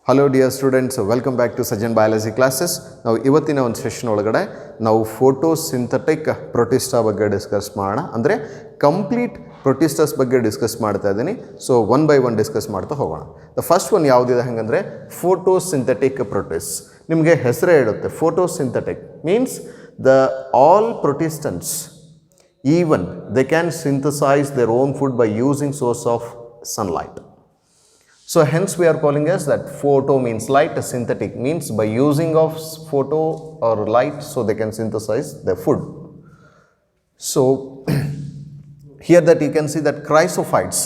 Hello dear students, welcome back to Sajan biology classes. ನಾವು ಇವತ್ತಿನ ಒಂದು ಸೆಷನ್ ಒಳಗಡೆ ನಾವು ಫೋಟೋಸಿಂಥೆಟಿಕ್ ಪ್ರೊಟಿಸ್ಟಾ ಬಗ್ಗೆ ಡಿಸ್ಕಸ್ ಮಾಡೋಣ. ಅಂದರೆ ಕಂಪ್ಲೀಟ್ ಪ್ರೊಟಿಸ್ಟಾಸ್ ಬಗ್ಗೆ ಡಿಸ್ಕಸ್ ಮಾಡ್ತಾ ಇದ್ದೀನಿ. So one by one discuss ಮಾಡ್ತಾ ಹೋಗೋಣ. ದ ಫಸ್ಟ್ ಒನ್ ಯಾವುದಿದೆ ಹಾಗಂದರೆ ಫೋಟೋಸಿಂಥೆಟಿಕ್ ಪ್ರೊಟಿಸ್. ನಿಮಗೆ ಹೆಸರೇ ಹೇಳುತ್ತೆ, photosynthetic means the all protistans even they can synthesize their own food by using source of sunlight. So hence we are calling as that photo means light, synthetic means by using of photo or light so they can synthesize their food. So here that you can see that chrysophytes.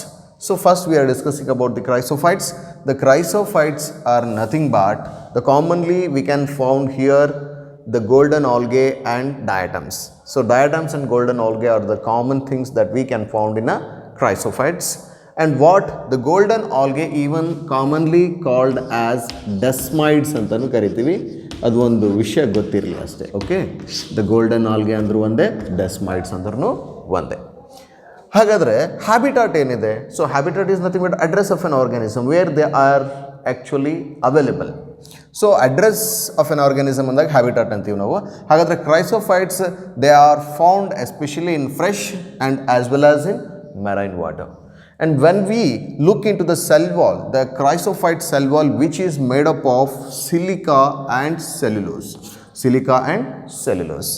So first we are discussing about the chrysophytes. The chrysophytes are nothing but the commonly we can found here the golden algae and diatoms. So diatoms and golden algae are the common things that we can found in a chrysophytes. And what the golden algae even commonly called as desmides ಅಂತನೂ ಕರಿತೀವಿ. ಅದು ಒಂದು ವಿಷಯ ಗೊತ್ತಿರಲಿ ಅಷ್ಟೇ. Okay, the golden algae ಅಂದರೂ ಒಂದೇ, ಡೆಸ್ಮೈಡ್ಸ್ ಅಂದ್ರೂ ಒಂದೇ. ಹಾಗಾದರೆ ಹ್ಯಾಬಿಟಾಟ್ ಏನಿದೆ? So habitat is nothing but address of an organism where they are actually available. So address of an organism ಅಂದಾಗ ಹ್ಯಾಬಿಟಾಟ್ ಅಂತೀವಿ ನಾವು. ಹಾಗಾದರೆ chrysophytes they are found especially in fresh and as well as in marine water. And when we look into the cell wall, the chrysophyte cell wall which is made up of silica and cellulose. Silica and cellulose.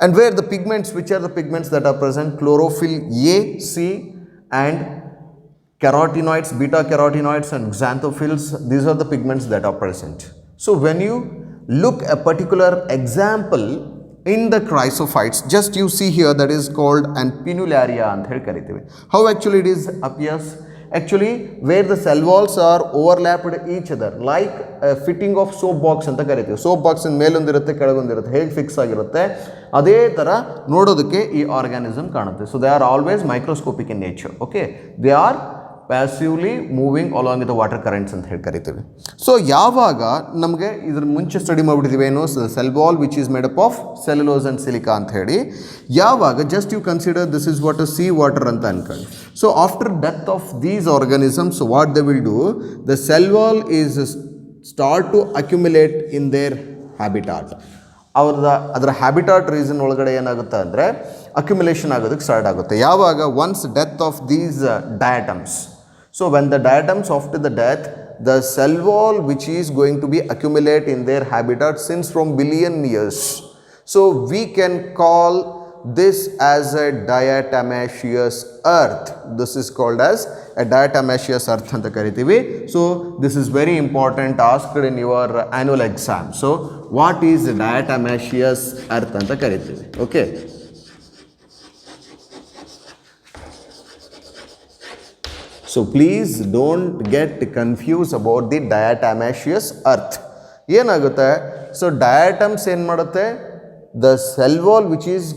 And where the pigments, which are the pigments that are present? Chlorophyll A, C and carotenoids, beta carotenoids and xanthophylls. These are the pigments that are present. So when you look a particular example in the chrysophytes, just you see here that is called an pinularia ant heli kariteve. How actually it is appears? Actually where the cell walls are overlapped each other like a fitting of soap box anta kariteve. Soap box in melondirutte ಕೆಳಗೊಂದಿರುತ್ತೆ, ಹೇಗೆ fix ಆಗಿರುತ್ತೆ ಅದೇ ಥರ ನೋಡೋದಕ್ಕೆ ಈ organism ಕಾಣುತ್ತೆ. So they are always microscopic in nature. Okay, they are passively moving along with water currents ಅಂತ ಹೇಳಿ ಕರಿತೀವಿ. ಸೊ ಯಾವಾಗ ನಮಗೆ ಇದ್ರ ಮುಂಚೆ ಸ್ಟಡಿ ಮಾಡಿಬಿಟ್ಟಿದ್ದೀವಿ ಏನು, cell wall which is made up of cellulose and silica ಅಂತ ಹೇಳಿ. ಯಾವಾಗ just you consider this is what sea water ಅಂತ ಅನ್ಕೊಳ್ಳಿ. So after death of these organisms what they will do, the cell wall is start to accumulate in their habitat. ಅದರ habitat reason ಒಳಗಡೆ ಏನಾಗುತ್ತೆ ಅಂದರೆ accumulation ಆಗೋದಕ್ಕೆ start ಆಗುತ್ತೆ. ಯಾವಾಗ once death of these diatoms. So when the diatoms after the death, the cell wall which is going to be accumulate in their habitat since from billion years. So we can call this as a diatomaceous earth. This is called as a diatomaceous earth anta karitivi. So this is very important asked in your annual exam. So what is diatomaceous earth anta karitivi? Okay. So please don't get confused about the diatomaceous earth. ಏನಾಗುತ್ತೆ? So diatoms ಏನು ಮಾಡುತ್ತೆ, the cell wall which is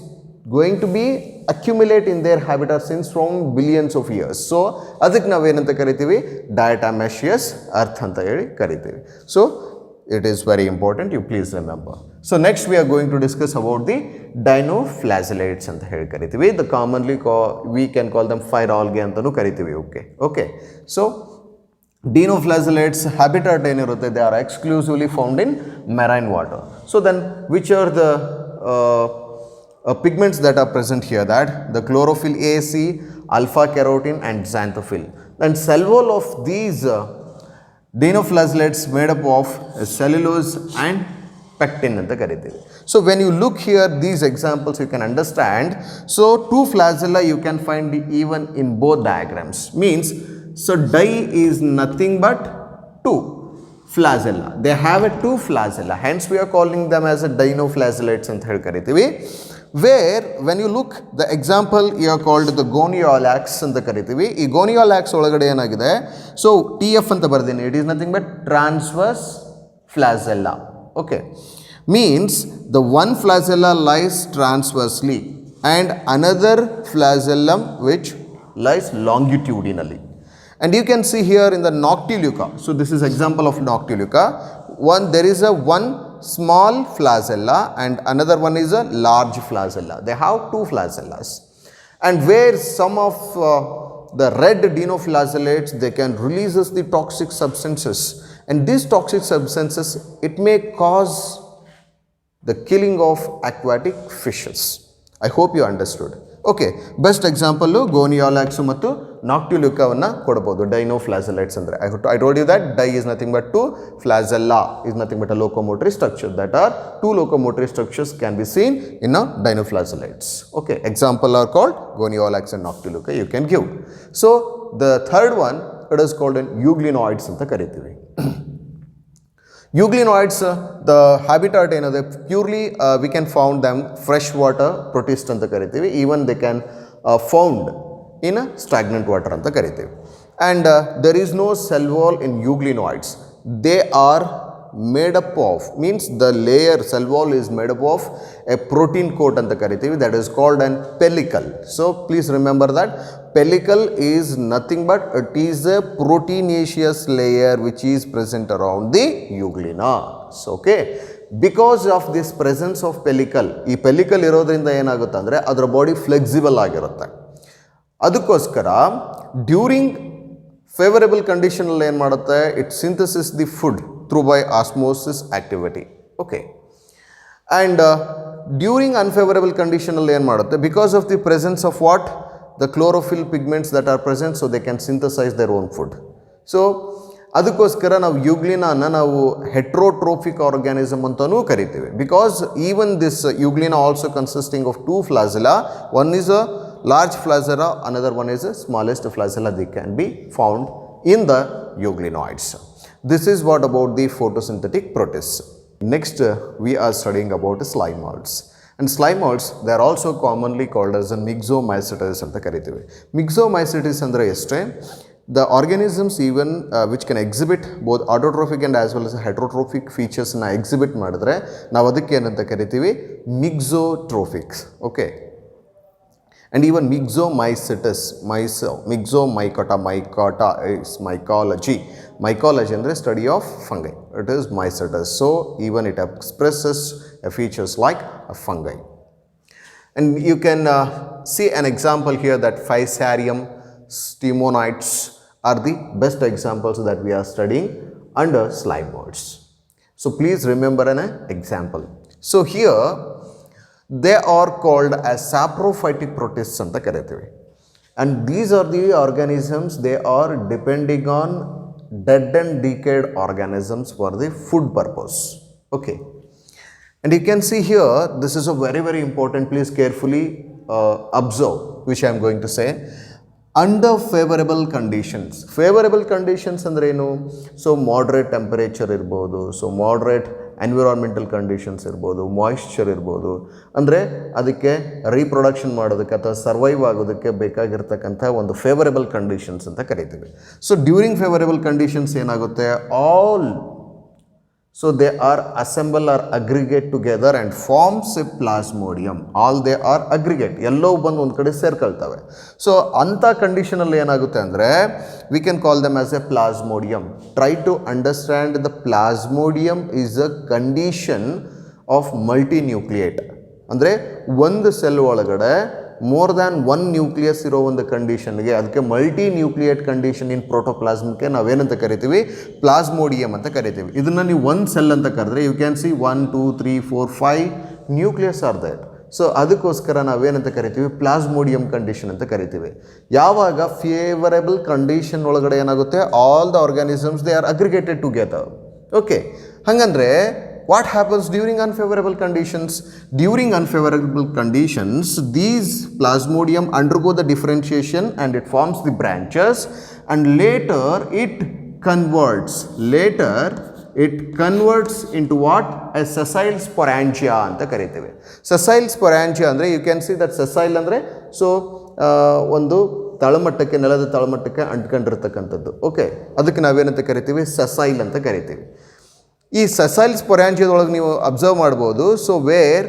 going to be accumulate in their habitat since from billions of years. So ಅದಕ್ಕೆ ನಾವೇನಂತ ಕರಿತೀವಿ, diatomaceous earth ಅಂತ ಹೇಳಿ ಕರಿತೀವಿ. So it is very important, you please remember. So next we are going to discuss about the dinoflagellates anta heli karitivi. The commonly we can call them fire algae antanu karitivi. Okay, so dinoflagellates habitat enirutte, they are exclusively found in marine water. So then which are the pigments that are present here? That the chlorophyll A, C, alpha carotene and xanthophyll. And cell wall of these dinoflagellates made up of cellulose and pectin anta karitivi. So when you look here these examples you can understand. So two flagella you can find even in both diagrams. Means so di is nothing but two flagella. They have a two flagella, hence we are calling them as a dinoflagellates anta heli karitivi. Where when you look the example you are called the goniolax anta karitivi. ಈ goniolax ಒಳಗಡೆ ಏನಾಗಿದೆ, so TF ಅಂತ ಬರ್ತೀನಿ, it is nothing but transverse flagella. Okay, means the one flagella lies transversely and another flagellum which lies longitudinally. And you can see here in the Noctiluca. So this is example of Noctiluca. There is a one small flagella and another one is a large flagella. They have two flagellas. And where some of the red dinoflagellates, they can release the toxic substances And these toxic substances, it may cause the killing of aquatic fishes. I hope you understood. Okay, best example Gonyaulax ಮತ್ತು ನಾಕ್ಟಿಲ್ಯೂಕಾವನ್ನು ಕೊಡ್ಬೋದು. Dinoflagellates ಅಂದರೆ I told you that di is nothing but two, flagella is nothing but a locomotory structure. That are two locomotory structures can be seen in a dinoflagellates. Okay, example are called Gonyaulax and Noctiluca you can give. So the third one it is called an euglenoids ಅಂತ ಕರಿತೀವಿ. Euglenoids, the habitat ಏನದೆ purely we can found them fresh water protist ಅಂತ ಕರಿತೀವಿ. even they can found in a stagnant water ಅಂತ ಕರಿತೀವಿ. and there is no cell wall in euglenoids. they are made up of, means the layer cell wall is made up of a protein coat ಅಂತ ಕರಿತೀವಿ, that is called an pellicle. so please remember that pellicle is nothing but it is a proteinaceous layer which is present around the euglenoids. okay, because of this presence of pellicle, ಈ pellicle ಇರೋದ್ರಿಂದ ಏನಾಗುತ್ತೆ ಅಂದರೆ ಅದರ body flexible ಆಗಿರುತ್ತೆ. ಅದಕ್ಕೋಸ್ಕರ during favourable ಕಂಡೀಷನಲ್ಲಿ ಏನು ಮಾಡುತ್ತೆ, it synthesis the food through by osmosis activity. okay, and during unfavorable condition alli ಏನು ಮಾಡುತ್ತೆ, because of the presence of what, the chlorophyll pigments that are present, so they can synthesize their own food. so ಅದಕ್ಕೋಸ್ಕರ ನಾವು ಯುಗ್ಲಿನಾನ ನಾವು heterotrophic organism ಅಂತಲೂ ಕರಿತೀವಿ. Because even this Euglena also consisting of two flagella, one is a large flagella, another one is a smallest flagella. They can be found in the euglenoids. This is what about the photosynthetic protists. Next we are studying about slime molds. And slime molds, they are also commonly called as a myxomycetes anta karithivi. Myxomycetes andre este, the organisms even which can exhibit both autotrophic and as well as heterotrophic features na exhibit madidre ನಾವು ಅದಕ್ಕೆ ಏನಂತ ಕರಿತೀವಿ, myxotrophics. okay, and even myxomycetes, myxomycota, mycota is mycology. Mycology ಅಂದರೆ study of fungi. It is mycetes. So even it expresses features like a fungi. And you can see an example here that Fusarium stimonites are the best examples that we are studying under slime molds. So please remember an example. So here they are called as saprophytic protists anta karithivi. And these are the organisms, they are depending on dead and decayed organisms for the food purpose. okay, and you can see here, this is a very very important, please carefully observe which I am going to say. Under favorable conditions, favorable conditions andre enu, so moderate temperature irbodu, so moderate environmental conditions ಇರ್ಬೋದು, moisture ಇರ್ಬೋದು, ಅಂದರೆ ಅದಕ್ಕೆ reproduction ಮಾಡೋದಕ್ಕೆ ಅಥವಾ survive ಆಗೋದಕ್ಕೆ ಬೇಕಾಗಿರ್ತಕ್ಕಂಥ ಒಂದು favourable conditions ಅಂತ ಕರಿತೀವಿ. ಸೊ ಡ್ಯೂರಿಂಗ್ ಫೇವರೇಬಲ್ ಕಂಡೀಷನ್ಸ್ ಏನಾಗುತ್ತೆ, also they are assemble or aggregate together and forms a plasmodium. All they are aggregate, ಎಲ್ಲವೂ ಬಂದು ಒಂದು ಕಡೆ ಸೇರ್ಕೊಳ್ತವೆ. ಸೊ ಅಂಥ ಕಂಡೀಷನಲ್ಲಿ ಏನಾಗುತ್ತೆ ಅಂದರೆ we can call them as a plasmodium. Try to understand the plasmodium is a condition of multinucleate. ಅಂದರೆ ಒಂದು cell ಒಳಗಡೆ ಮೋರ್ ದ್ಯಾನ್ ಒನ್ ನ್ಯೂಕ್ಲಿಯಸ್ ಇರೋ ಒಂದು ಕಂಡೀಷನ್ಗೆ, ಅದಕ್ಕೆ ಮಲ್ಟಿ ನ್ಯೂಕ್ಲಿಯೇಟ್ ಕಂಡೀಷನ್ ಇನ್ ಪ್ರೋಟೋಪ್ಲಾಸ್ಮ್ಗೆ ನಾವೇನಂತ ಕರಿತೀವಿ, ಪ್ಲಾಸ್ಮೋಡಿಯಮ್ ಅಂತ ಕರಿತೀವಿ. ಇದನ್ನು ನೀವು ಒಂದು ಸೆಲ್ ಅಂತ ಕರೆದ್ರೆ you can see 1 2 3 4 5 nucleus are there. So ಅದಕ್ಕೋಸ್ಕರ ನಾವೇನಂತ ಕರಿತೀವಿ, ಪ್ಲಾಸ್ಮೋಡಿಯಮ್ ಕಂಡೀಷನ್ ಅಂತ ಕರಿತೀವಿ. ಯಾವಾಗ ಫೇವರೇಬಲ್ ಕಂಡೀಷನ್ ಒಳಗಡೆ ಏನಾಗುತ್ತೆ, all the organisms they are aggregated together. Okay, ಹಾಗಂದರೆ what happens during unfavorable conditions? During unfavorable conditions, these plasmodium undergo the differentiation and it forms the branches, and later it converts into what? A sessile sporangia anta kariteve. Sessile sporangia andre you can see that sessile andre so ಒಂದು ತಳಮಟ್ಟಕ್ಕೆ, ನೆಲದ ತಳಮಟ್ಟಕ್ಕೆ ಅಂಟ್ಕೊಂಡಿರ್ತಕ್ಕಂಥದ್ದು. Okay, ಅದಕ್ಕೆ ನಾವೇನಂತ ಕರಿತೀವಿ, ಸಸೈಲ್ ಅಂತ ಕರಿತೀವಿ. ಈ ಸಸೈಲ್ ಸ್ಪೊರಾಂಜಿಯಾದೊಳಗೆ ನೀವು observe ಮಾಡ್ಬೋದು. So where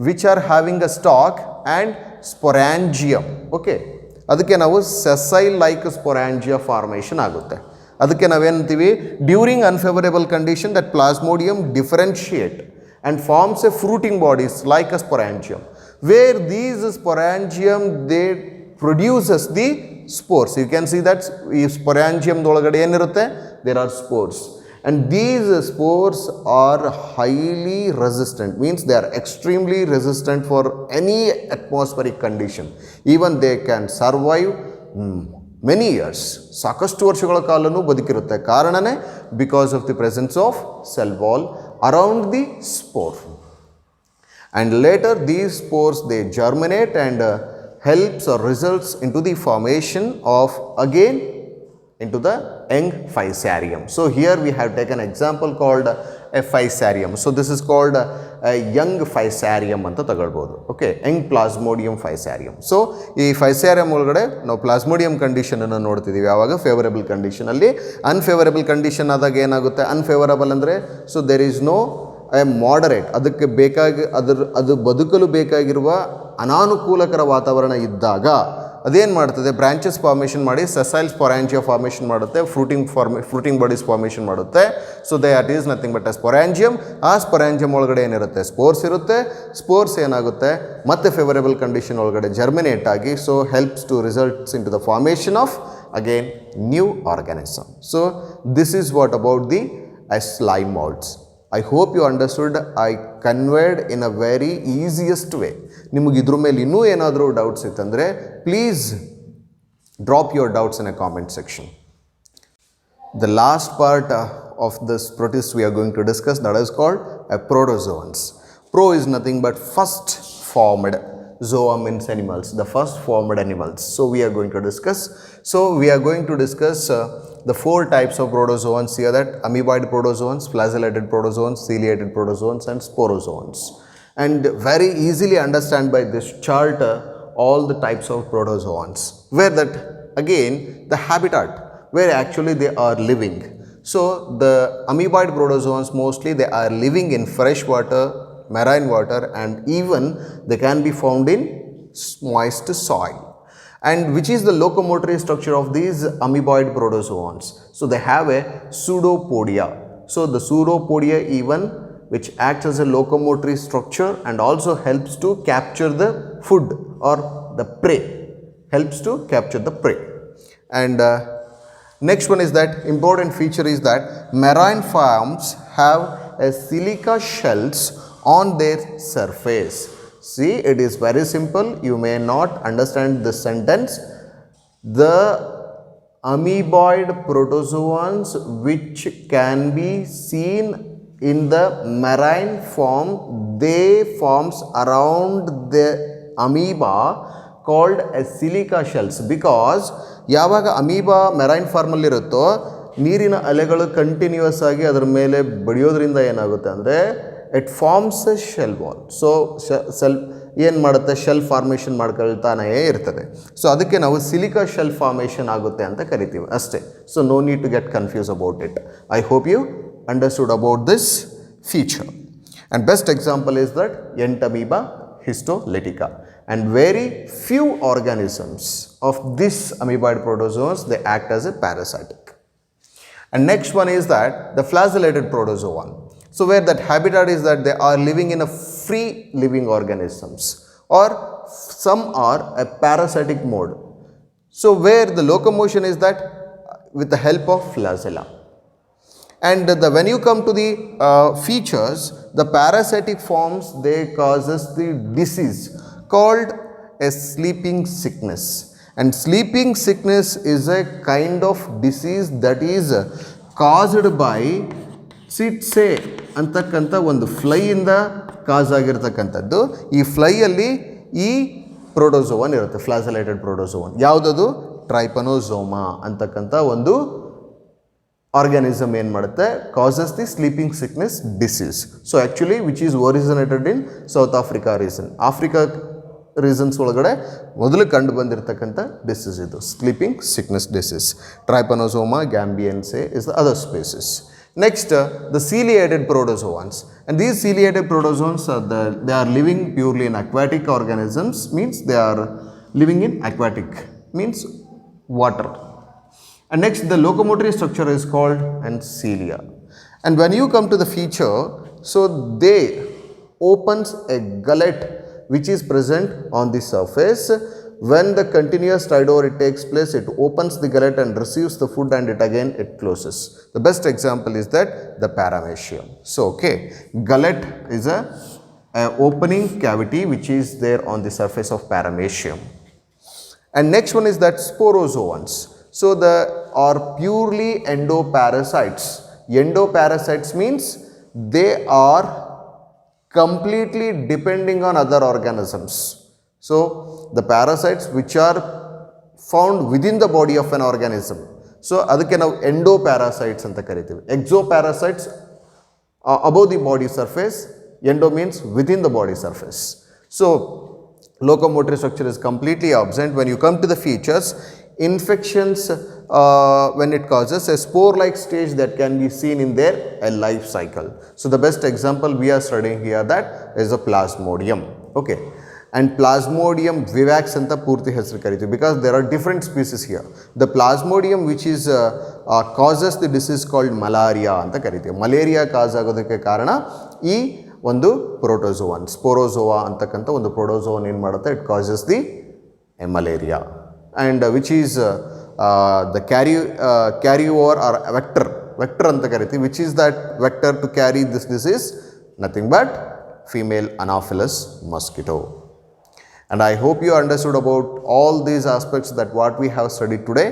which are having a stalk and sporangium. Okay, ಅದಕ್ಕೆ ನಾವು ಸಸೈಲ್ ಲೈಕ್ ಸ್ಪೊರಾಂಜಿಯಾ ಫಾರ್ಮೇಷನ್ ಆಗುತ್ತೆ. ಅದಕ್ಕೆ ನಾವೇನಂತೀವಿ, during unfavourable condition that plasmodium differentiate and forms a fruiting bodies like a sporangium, where these sporangium they produces the spores. You can see that ಈ ಸ್ಪೊರಾಂಜಿಯಮ್ದೊಳಗಡೆ ಏನಿರುತ್ತೆ, there are spores. And these spores are highly resistant, means they are extremely resistant for any atmospheric condition. Even they can survive many years, ಸಾಕಷ್ಟು ವರ್ಷಗಳ ಕಾಲನೂ ಬದುಕಿರುತ್ತೆ. ಕಾರಣನೇ because of the presence of cell wall around the spore. And later these spores they germinate and helps or results into the formation of again into the young Fusarium. So here we have taken example called a Fusarium. So this is called a young Fusarium anta ತಗೊಳ್ಬೋದು. Okay, young Plasmodium Fusarium. So ಈ Fusarium ಒಳಗಡೆ ನಾವು plasmodium condition ಅನ್ನು ನೋಡ್ತಿದ್ದೀವಿ. ಯಾವಾಗ favourable condition ಅಲ್ಲಿ. Unfavourable condition ಆದಾಗ ಏನಾಗುತ್ತೆ, ಅನ್ಫೇವರಬಲ್ ಅಂದರೆ so there is no moderate, ಅದಕ್ಕೆ ಬೇಕಾಗಿ ಅದು ಬದುಕಲು ಬೇಕಾಗಿರುವ ಅನಾನುಕೂಲಕರ ವಾತಾವರಣ ಇದ್ದಾಗ ಅದೇನು ಮಾಡ್ತದೆ, ಬ್ರಾಂಚಸ್ ಫಾರ್ಮೇಷನ್ ಮಾಡಿ ಸೆಸೈಲ್ ಸ್ಪೊರಾಂಜಿಯಾ ಫಾರ್ಮೇಷನ್ ಮಾಡುತ್ತೆ, ಫ್ರೂಟಿಂಗ್ ಬಾಡೀಸ್ ಫಾರ್ಮೇಷನ್ ಮಾಡುತ್ತೆ. So that is nothing but a sporangium. ಆ ಸ್ಪೊರಾಂಜಿಯಮ್ ಒಳಗಡೆ ಏನಿರುತ್ತೆ, ಸ್ಪೋರ್ಸ್ ಇರುತ್ತೆ. ಸ್ಪೋರ್ಸ್ ಏನಾಗುತ್ತೆ ಮತ್ತೆ ಫೇವರೇಬಲ್ ಕಂಡೀಷನ್ ಒಳಗಡೆ ಜರ್ಮಿನೇಟ್ ಆಗಿ so helps to results in to the formation of again new organism. So this is what about the slime molds. I hope you understood. I conveyed in a very easiest way. ನಿಮಗೆ ಇದ್ರ ಮೇಲೆ ಇನ್ನೂ ಏನಾದರೂ doubts ಇತ್ತಂದರೆ please drop your doubts in a comment section. The last part of this protist we are going to discuss, that is called a protozoans. Pro is nothing but first formed. Zoa means animals, the first formed animals. So we are going to discuss. The four types of protozoans here, that amoeboid protozoans, flagellated protozoans, ciliated protozoans and sporozoans. And very easily understand by this chart all the types of protozoans, where that again the habitat where actually they are living. So the amoeboid protozoans mostly they are living in fresh water, marine water, and even they can be found in moist soil. And which is the locomotory structure of these amoeboid protozoans? So they have a pseudopodia. So the pseudopodia even which acts as a locomotory structure and also helps to capture the food or the prey, helps to capture the prey. And next one is that important feature is that marine forms have a silica shells on their surface. See, it is very simple. You may not understand this sentence. The amoeboid protozoans which can be seen in the marine form, they forms around the amoeba called as silica shells. Because ಯಾವಾಗ amoeba marine ಫಾರ್ಮಲ್ಲಿ ಇರುತ್ತೋ ನೀರಿನ ಅಲೆಗಳು continuous ಆಗಿ ಅದರ ಮೇಲೆ ಬಡಿಯೋದ್ರಿಂದ ಏನಾಗುತ್ತೆ ಅಂದರೆ it forms a shell wall. So cell ಏನು ಮಾಡುತ್ತೆ, ಶೆಲ್ ಫಾರ್ಮೇಷನ್ ಮಾಡ್ಕೊಳ್ತಾನೇ ಇರ್ತದೆ. ಸೊ ಅದಕ್ಕೆ ನಾವು ಸಿಲಿಕಾ ಶೆಲ್ ಫಾರ್ಮೇಷನ್ ಆಗುತ್ತೆ ಅಂತ ಕರಿತೀವಿ ಅಷ್ಟೇ. So no need to get confuse about it. I hope you understood about this feature. And best example is that Entamoeba histolytica. And very few organisms of this amoeboid protozoans they act as a parasitic. And next one is that the flagellated protozoan. So where that habitat is that they are living in a free living organisms, or some are a parasitic mode. So where the locomotion is that with the help of flagella. And when you come to the features, the parasitic forms they causes the disease called a sleeping sickness. And sleeping sickness is a kind of disease that is caused by tsetse ಅಂತಕ್ಕಂಥ ಒಂದು ಫ್ಲೈಯಿಂದ ಕಾಸ್ ಆಗಿರ್ತಕ್ಕಂಥದ್ದು. ಈ ಫ್ಲೈಯಲ್ಲಿ ಈ ಪ್ರೋಟೋಜೋವನ್ ಇರುತ್ತೆ, ಫ್ಲಾಜೆಲೇಟೆಡ್ ಪ್ರೋಟೋಜೋವನ್. ಯಾವುದದು? ಟ್ರೈಪನೋಸೋಮಾ ಅಂತಕ್ಕಂಥ ಒಂದು organism ಏನು ಮಾಡುತ್ತೆ, causes the sleeping sickness disease. So actually which is originated in South Africa region. Africa regions ಒಳಗಡೆ ಮೊದಲು ಕಂಡು ಬಂದಿರತಕ್ಕಂಥ ಡಿಸೀಸ್ ಇದು, sleeping sickness disease. Trypanosoma gambiense is the other species. Next, the ciliated protozoans. And these ciliated protozoans they are living purely in aquatic organisms, means they are living in aquatic, means water. And next, the locomotory structure is called cilia. And when you come to the feature, so they opens a gullet which is present on the surface, when the continuous ride over it takes place, it opens the gullet and receives the food, and it closes. The best example is that the paramecium. So, okay, gullet is a opening cavity which is there on the surface of paramecium. And next one is that sporozoans. So, the are purely endoparasites. Endoparasites means they are completely depending on other organisms. So, the parasites which are found within the body of an organism. So, ಅದಕ್ಕೆ ನಾವು endoparasites ಅಂತ ಕರಿತೀವಿ. Exoparasites above the body surface, endo means within the body surface. So, locomotor structure is completely absent. When you come to the features, infections when it causes a spore-like stage that can be seen in their life cycle. So, the best example we are studying here that is a plasmodium. Okay. And plasmodium vivax anta purti hesaru kariti, because there are different species here. The plasmodium which is causes the disease called malaria anta kariti. Malaria cause agodakke karana ee ಒಂದು ಪ್ರೋಟೋಜೋವನ್, ಸ್ಪೋರೋಜೋವಾ ಅಂತಕ್ಕಂಥ ಒಂದು protozoan ಏನು ಮಾಡುತ್ತೆ, it causes the malaria, and which is the carry over or vector ಅಂತ ಕರಿತೀವಿ, which is that vector to carry this disease, nothing but female anopheles mosquito. And I hope you understood about all these aspects that what we have studied today.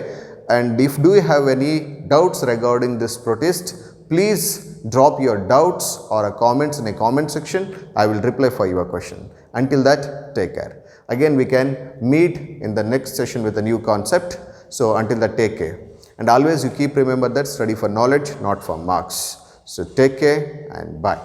And if do you have any doubts regarding this protist, please drop your doubts or comments in a comment section. I will reply for your question. Until that, take care. Again, we can meet in the next session with a new concept. So until that, take care. And always you keep remember that study for knowledge, not for marks. So take care and bye.